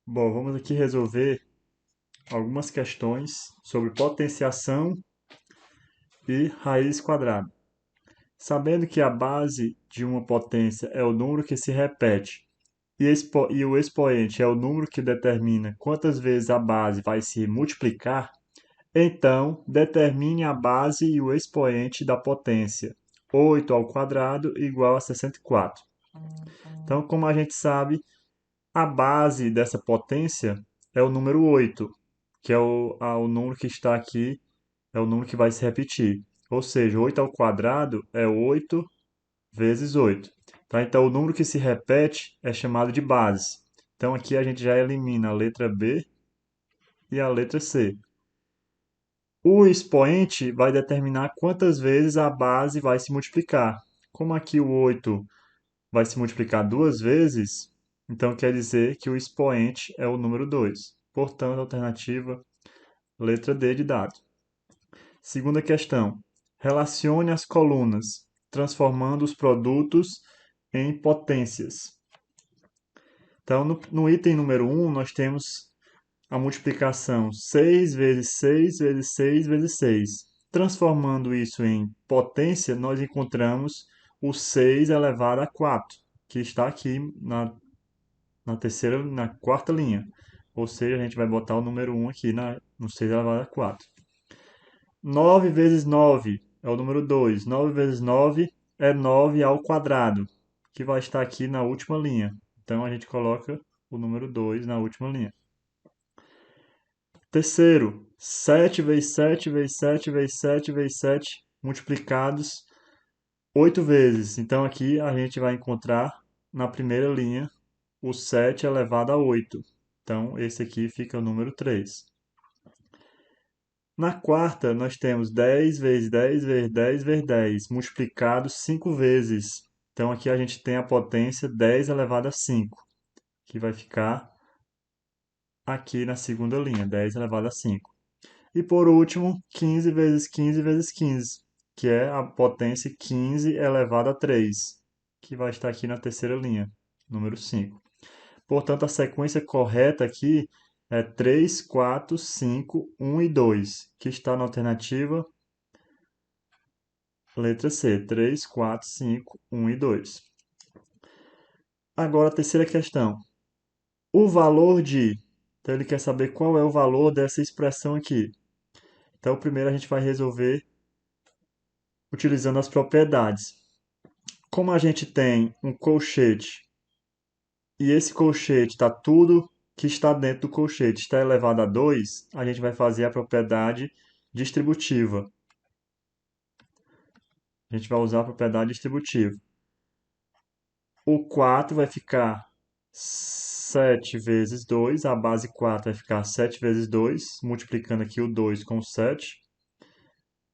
Bom, vamos aqui resolver algumas questões sobre potenciação e raiz quadrada. Sabendo que a base de uma potência é o número que se repete e o expoente é o número que determina quantas vezes a base vai se multiplicar, então determine a base e o expoente da potência 8 ao quadrado igual a 64. Então, como a gente sabe, a base dessa potência é o número 8, que é o número que está aqui, é o número que vai se repetir. Ou seja, 8 ao quadrado é 8 vezes 8. Tá? Então, o número que se repete é chamado de base. Então, aqui a gente já elimina a letra B e a letra C. O expoente vai determinar quantas vezes a base vai se multiplicar. Como aqui o 8 vai se multiplicar duas vezes, então quer dizer que o expoente é o número 2. Portanto, alternativa letra D de dado. Segunda questão. Relacione as colunas, transformando os produtos em potências. Então, no item número 1, nós temos a multiplicação 6 vezes 6 vezes 6 vezes 6. Transformando isso em potência, nós encontramos o 6 elevado a 4, que está aqui na quarta linha. Ou seja, a gente vai botar o número 1 aqui no 6 elevado a 4. 9 vezes 9 é o número 2. 9 vezes 9 é 9 ao quadrado, que vai estar aqui na última linha. Então, a gente coloca o número 2 na última linha. Terceiro, 7 vezes 7 vezes 7 vezes 7 vezes 7 multiplicados 8 vezes. Então, aqui a gente vai encontrar na primeira linha o 7 elevado a 8. Então, esse aqui fica o número 3. Na quarta, nós temos 10 vezes 10 vezes 10 vezes 10, multiplicado 5 vezes. Então, aqui a gente tem a potência 10 elevado a 5, que vai ficar aqui na segunda linha, 10 elevado a 5. E por último, 15 vezes 15 vezes 15, que é a potência 15 elevado a 3, que vai estar aqui na terceira linha, número 5. Portanto, a sequência correta aqui é 3, 4, 5, 1 e 2, que está na alternativa letra C, 3, 4, 5, 1 e 2. Agora a terceira questão. O valor de... Então ele quer saber qual é o valor dessa expressão aqui. Então primeiro a gente vai resolver utilizando as propriedades. Como a gente tem um colchete e esse colchete está tudo que está dentro do colchete está elevado a 2, a gente vai fazer a propriedade distributiva. A gente vai usar a propriedade distributiva. O 4 vai ficar 7 vezes 2, a base 4 vai ficar 7 vezes 2, multiplicando aqui o 2 com o 7,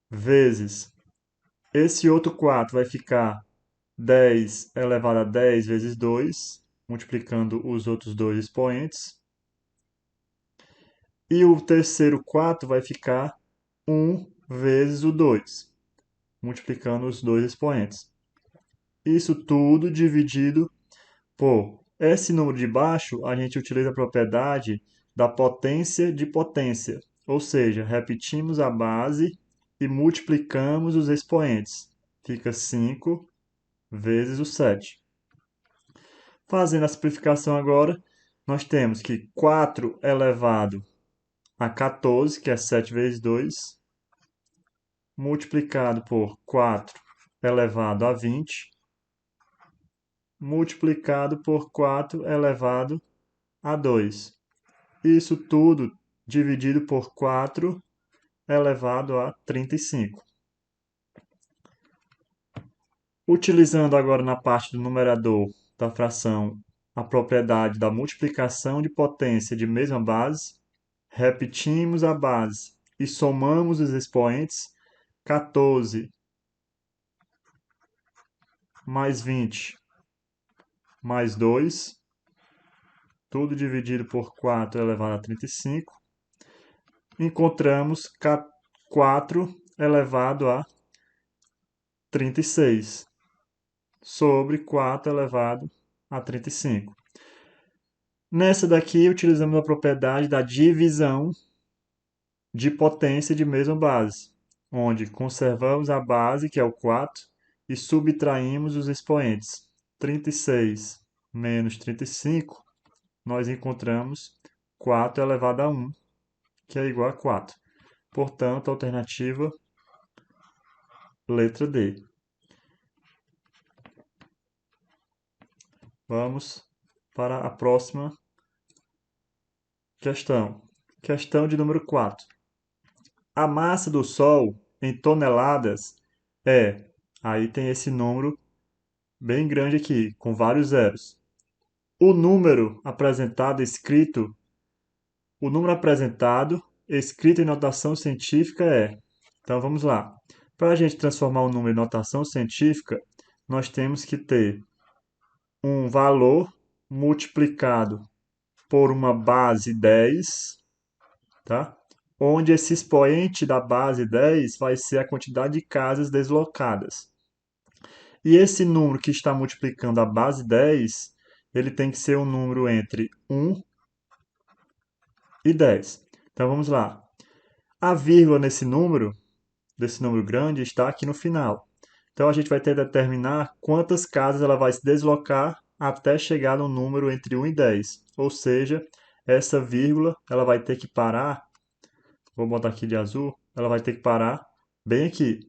vezes esse outro 4 vai ficar 10 elevado a 10 vezes 2, multiplicando os outros dois expoentes. E o terceiro 4 vai ficar 1 vezes o 2, multiplicando os dois expoentes. Isso tudo dividido por esse número de baixo, a gente utiliza a propriedade da potência de potência. Ou seja, repetimos a base e multiplicamos os expoentes. Fica 5 vezes o 7. Fazendo a simplificação agora, nós temos que 4 elevado a 14, que é 7 vezes 2, multiplicado por 4 elevado a 20, multiplicado por 4 elevado a 2. Isso tudo dividido por 4 elevado a 35. Utilizando agora na parte do numerador da fração a propriedade da multiplicação de potência de mesma base, repetimos a base e somamos os expoentes. 14 mais 20 mais 2, tudo dividido por 4 elevado a 35. Encontramos 4 elevado a 36 sobre 4 elevado a 35. Nessa daqui, utilizamos a propriedade da divisão de potência de mesma base, onde conservamos a base, que é o 4, e subtraímos os expoentes. 36 menos 35, nós encontramos 4 elevado a 1, que é igual a 4. Portanto, alternativa letra D. Vamos para a próxima questão. Questão de número 4. A massa do Sol em toneladas é... Aí tem esse número bem grande aqui, com vários zeros. O número apresentado escrito em notação científica é... Então vamos lá. Para a gente transformar o número em notação científica, nós temos que ter um valor multiplicado por uma base 10, tá? Onde esse expoente da base 10 vai ser a quantidade de casas deslocadas. E esse número que está multiplicando a base 10, ele tem que ser um número entre 1 e 10. Então vamos lá. A vírgula desse número grande, está aqui no final. Então a gente vai ter que determinar quantas casas ela vai se deslocar até chegar no número entre 1 e 10. Ou seja, essa vírgula ela vai ter que parar, vou botar aqui de azul, ela vai ter que parar bem aqui,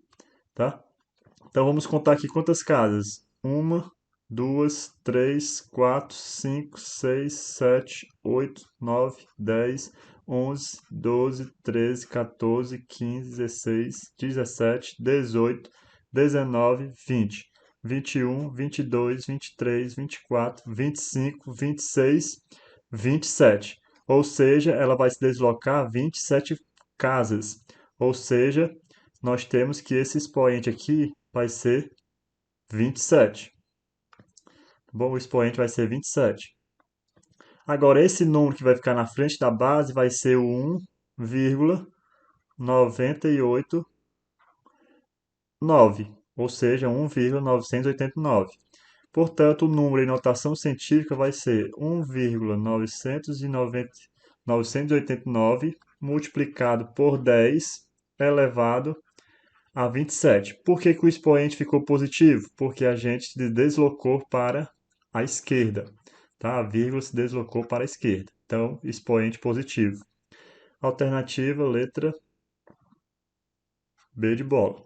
tá? Então vamos contar aqui quantas casas. 1, 2, 3, 4, 5, 6, 7, 8, 9, 10, 11, 12, 13, 14, 15, 16, 17, 18, 19, 20, 21, 22, 23, 24, 25, 26, 27. Ou seja, ela vai se deslocar 27 casas. Ou seja, nós temos que esse expoente aqui vai ser 27. Bom, o expoente vai ser 27. Agora, esse número que vai ficar na frente da base vai ser o 1,989, ou seja, 1,989. Portanto, o número em notação científica vai ser 1,989 multiplicado por 10 elevado a 27. Por que que o expoente ficou positivo? Porque a gente se deslocou para a esquerda. Tá? A vírgula se deslocou para a esquerda. Então, expoente positivo. Alternativa, letra B de bola.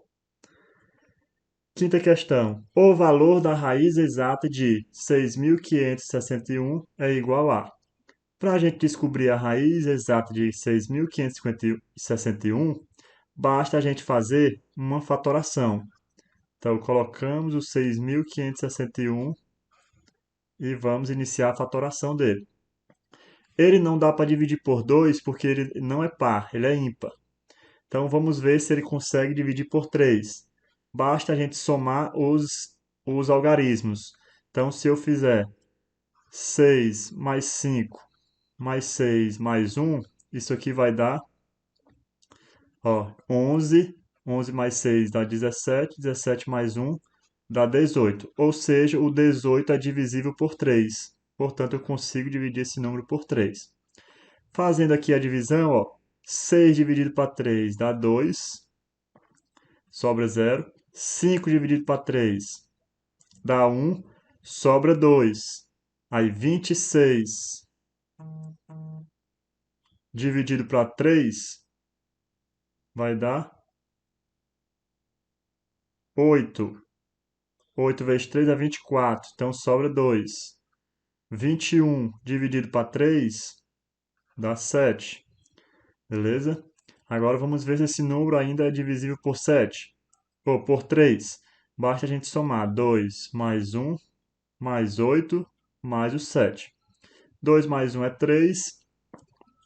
Quinta questão. O valor da raiz exata de 6.561 é igual a... Para a gente descobrir a raiz exata de 6.561, basta a gente fazer uma fatoração. Então, colocamos o 6.561 e vamos iniciar a fatoração dele. Ele não dá para dividir por 2 porque ele não é par, ele é ímpar. Então, vamos ver se ele consegue dividir por 3. Basta a gente somar os algarismos. Então, se eu fizer 6 mais 5 mais 6 mais 1, isso aqui vai dar 11. 11 mais 6 dá 17. 17 mais 1 dá 18. Ou seja, o 18 é divisível por 3. Portanto, eu consigo dividir esse número por 3. Fazendo aqui a divisão, 6 dividido para 3 dá 2, sobra 0. 5 dividido para 3 dá 1, sobra 2. Aí 26 dividido para 3 vai dar 8. 8 vezes 3 é 24, então sobra 2. 21 dividido para 3 dá 7. Beleza? Agora vamos ver se esse número ainda é divisível por 7. Ou por 3. Basta a gente somar 2 mais 1 mais 8 mais o 7. 2 mais 1 é 3.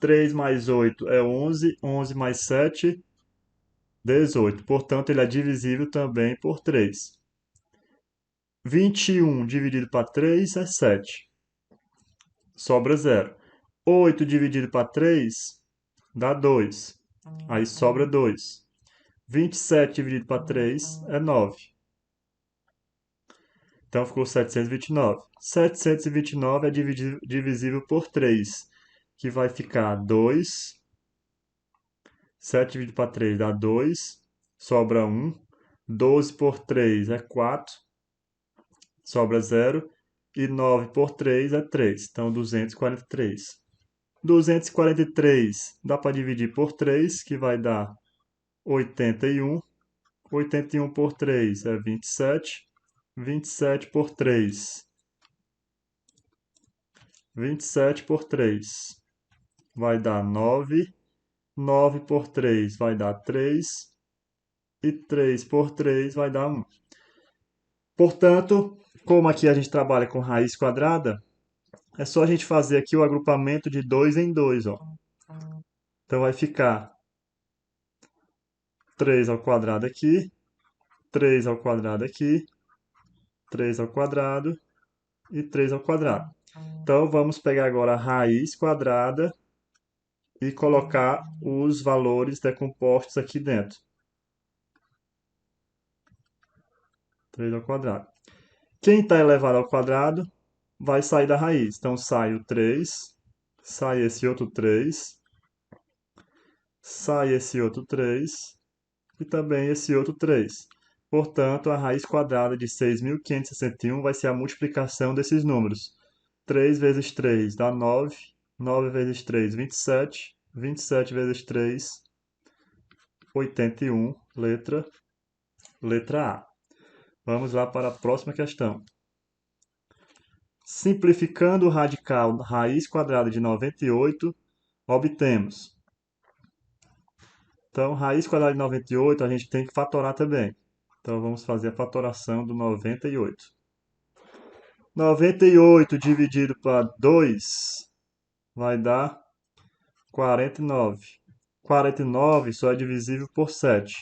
3 mais 8 é 11. 11 mais 7, 18. Portanto, ele é divisível também por 3. 21 dividido para 3 é 7. Sobra 0. 8 dividido para 3 dá 2. Aí sobra 2. 27 dividido para 3 é 9. Então ficou 729. 729 é divisível por 3, que vai ficar 2. 7 dividido para 3 dá 2, sobra 1. 12 por 3 é 4, sobra 0. E 9 por 3 é 3, então 243. 243 dá para dividir por 3, que vai dar 81. 81 por 3 é 27. 27 por 3. 27 por 3 vai dar 9. 9 por 3 vai dar 3. E 3 por 3 vai dar 1. Portanto, como aqui a gente trabalha com raiz quadrada, é só a gente fazer aqui o agrupamento de 2 em 2, ó. Então vai ficar 3 ao quadrado aqui, 3 ao quadrado aqui, 3 ao quadrado e 3 ao quadrado. Então vamos pegar agora a raiz quadrada e colocar os valores decompostos aqui dentro. 3 ao quadrado. Quem está elevado ao quadrado vai sair da raiz. Então sai o 3, sai esse outro 3, sai esse outro 3 e também esse outro 3. Portanto, a raiz quadrada de 6.561 vai ser a multiplicação desses números. 3 vezes 3 dá 9, 9 vezes 3, 27, 27 vezes 3, 81, letra A. Vamos lá para a próxima questão. Simplificando o radical raiz quadrada de 98, obtemos. Então, raiz quadrada de 98 a gente tem que fatorar também. Então, vamos fazer a fatoração do 98. 98 dividido para 2 vai dar 49. 49 só é divisível por 7.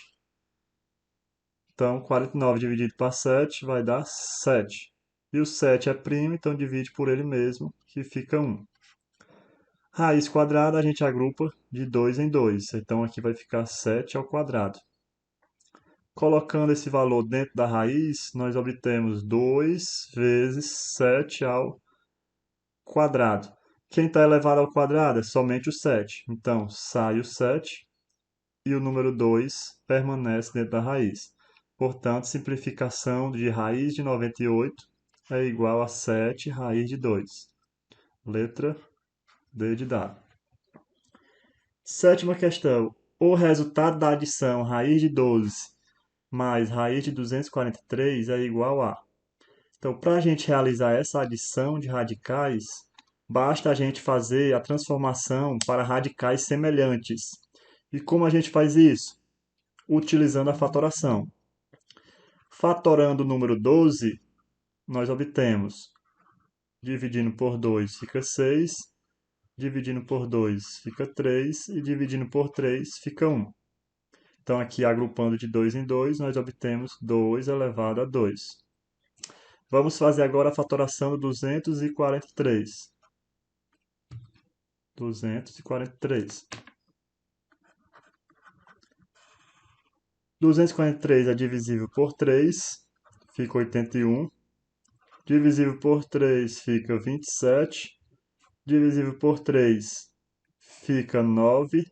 Então, 49 dividido para 7 vai dar 7. E o 7 é primo, então divide por ele mesmo, que fica 1. Raiz quadrada a gente agrupa de 2 em 2. Então, aqui vai ficar 7 ao quadrado. Colocando esse valor dentro da raiz, nós obtemos 2 vezes 7 ao quadrado. Quem está elevado ao quadrado é somente o 7. Então, sai o 7 e o número 2 permanece dentro da raiz. Portanto, simplificação de raiz de 98 é igual a 7 raiz de 2. Letra D de dado. Sétima questão. O resultado da adição raiz de 12 mais raiz de 243 é igual a... Então, para a gente realizar essa adição de radicais, basta a gente fazer a transformação para radicais semelhantes. E como a gente faz isso? Utilizando a fatoração. Fatorando o número 12, nós obtemos, dividindo por 2 fica 6, dividindo por 2 fica 3 e dividindo por 3 fica 1. Então, aqui agrupando de 2 em 2, nós obtemos 2 elevado a 2. Vamos fazer agora a fatoração do 243. 243. 243 é divisível por 3, fica 81. Divisível por 3 fica 27. Divisível por 3 fica 9.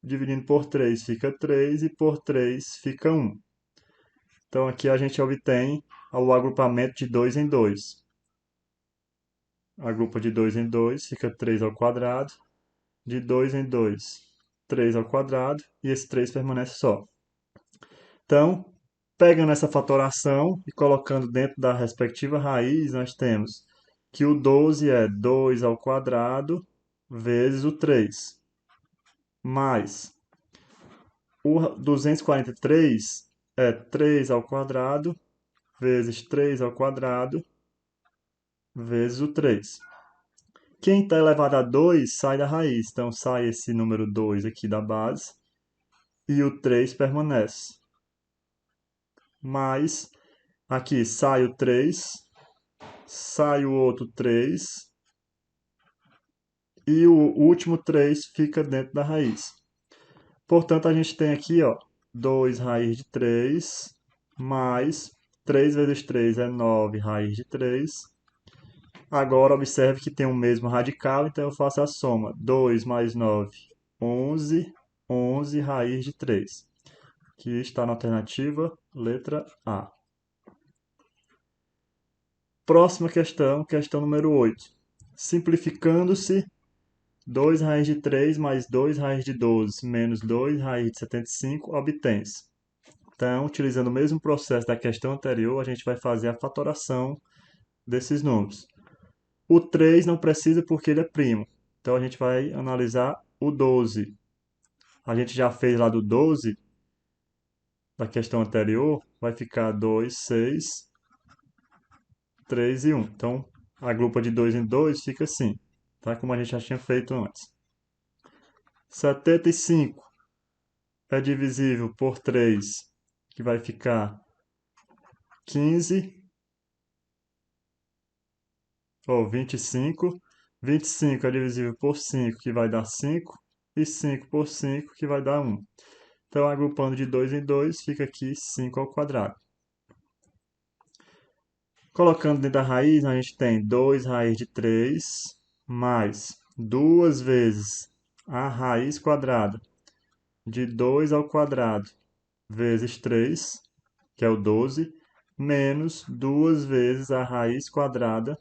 Dividindo por 3 fica 3 e por 3 fica 1. Então aqui a gente obtém o agrupamento de 2 em 2. Agrupa de 2 em 2, fica 3 ao quadrado. De 2 em 2, 3 ao quadrado. E esse 3 permanece só. Então, pegando essa fatoração e colocando dentro da respectiva raiz, nós temos que o 12 é 2 ao quadrado vezes o 3. Mais o 243 é 3 ao quadrado vezes 3 ao quadrado vezes o 3. Quem está elevado a 2 sai da raiz. Então, sai esse número 2 aqui da base e o 3 permanece. Mais, aqui sai o 3, sai o outro 3 e o último 3 fica dentro da raiz. Portanto, a gente tem aqui, ó, 2 raiz de 3 mais 3 vezes 3 é 9 raiz de 3. Agora, observe que tem o mesmo radical, então eu faço a soma. 2 mais 9, 11. 11 raiz de 3. Que está na alternativa, letra A. Próxima questão, questão número 8. Simplificando-se, 2 raiz de 3 mais 2 raiz de 12 menos 2 raiz de 75 obtém-se. Então, utilizando o mesmo processo da questão anterior, a gente vai fazer a fatoração desses números. O 3 não precisa porque ele é primo. Então, a gente vai analisar o 12. A gente já fez lá do 12, da questão anterior, vai ficar 2, 6, 3 e 1. Então, a grupa de 2 em 2 fica assim, tá? Como a gente já tinha feito antes. 75 é divisível por 3, que vai ficar 15, ou 25. 25 é divisível por 5, que vai dar 5. E 5 por 5, que vai dar 1. Então, agrupando de 2 em 2, fica aqui 5 ao quadrado. Colocando dentro da raiz, a gente tem 2 raiz de 3, mais 2 vezes a raiz quadrada de 2 ao quadrado vezes 3, que é o 12, menos 2 vezes a raiz quadrada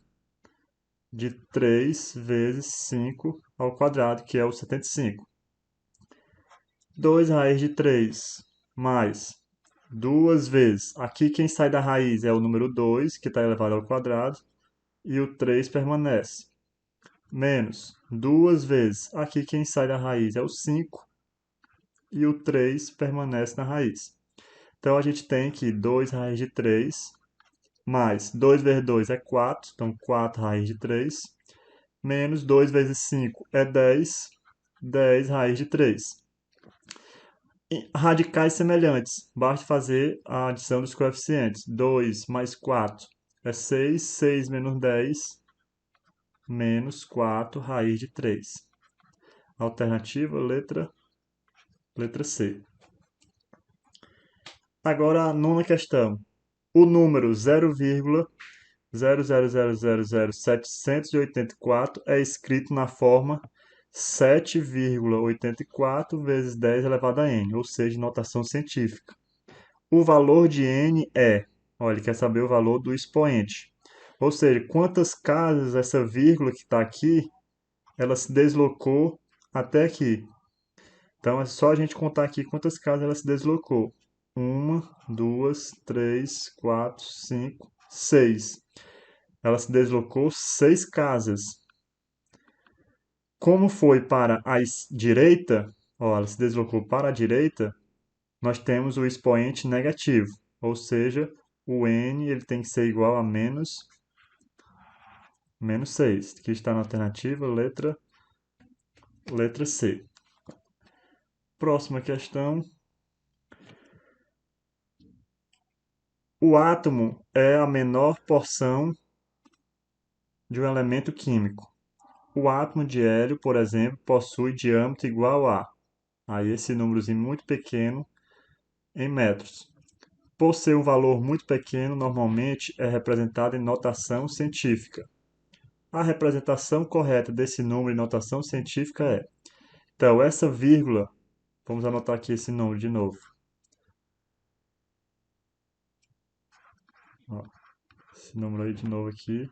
de 3 vezes 5 ao quadrado, que é o 75. 2 raiz de 3 mais 2 vezes. Aqui quem sai da raiz é o número 2, que está elevado ao quadrado, e o 3 permanece. Menos 2 vezes. Aqui quem sai da raiz é o 5, e o 3 permanece na raiz. Então, a gente tem que 2 raiz de 3, mais 2 vezes 2 é 4, então 4 raiz de 3, menos 2 vezes 5 é 10, 10 raiz de 3. Radicais semelhantes, basta fazer a adição dos coeficientes. 2 mais 4 é 6, 6 menos 10, menos 4 raiz de 3. Alternativa, letra C. Agora a nona questão. O número 0,0000784 é escrito na forma 7,84 vezes 10 elevado a n, ou seja, notação científica. O valor de n é, olha, ele quer saber o valor do expoente. Ou seja, quantas casas essa vírgula que está aqui, ela se deslocou até aqui. Então, é só a gente contar aqui quantas casas ela se deslocou. 1, 2, 3, 4, 5, 6. Ela se deslocou 6 casas. Como foi para a direita, ó, ela se deslocou para a direita, nós temos o expoente negativo. Ou seja, o n ele tem que ser igual a menos 6, que está na alternativa letra C. Próxima questão. O átomo é a menor porção de um elemento químico. O átomo de hélio, por exemplo, possui diâmetro igual a, aí esse númerozinho muito pequeno, em metros. Por ser um valor muito pequeno, normalmente é representado em notação científica. A representação correta desse número em notação científica é, então, essa vírgula, vamos anotar aqui esse número de novo. Ó, esse número aí de novo aqui.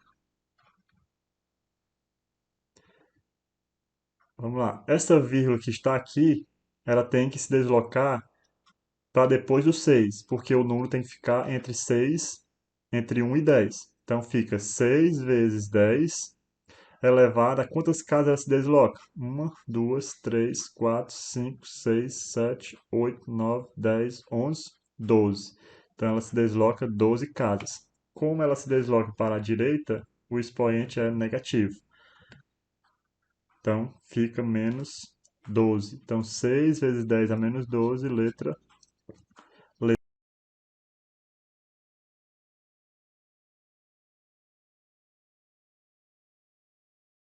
Vamos lá. Essa vírgula que está aqui, ela tem que se deslocar para depois do 6, porque o número tem que ficar entre 6, entre 1 e 10. Então fica 6 vezes 10 elevado a quantas casas ela se desloca? 1, 2, 3, 4, 5, 6, 7, 8, 9, 10, 11, 12. Então ela se desloca 12 casas. Como ela se desloca para a direita, o expoente é negativo. Então fica menos 12. Então 6 vezes 10 a menos 12, letra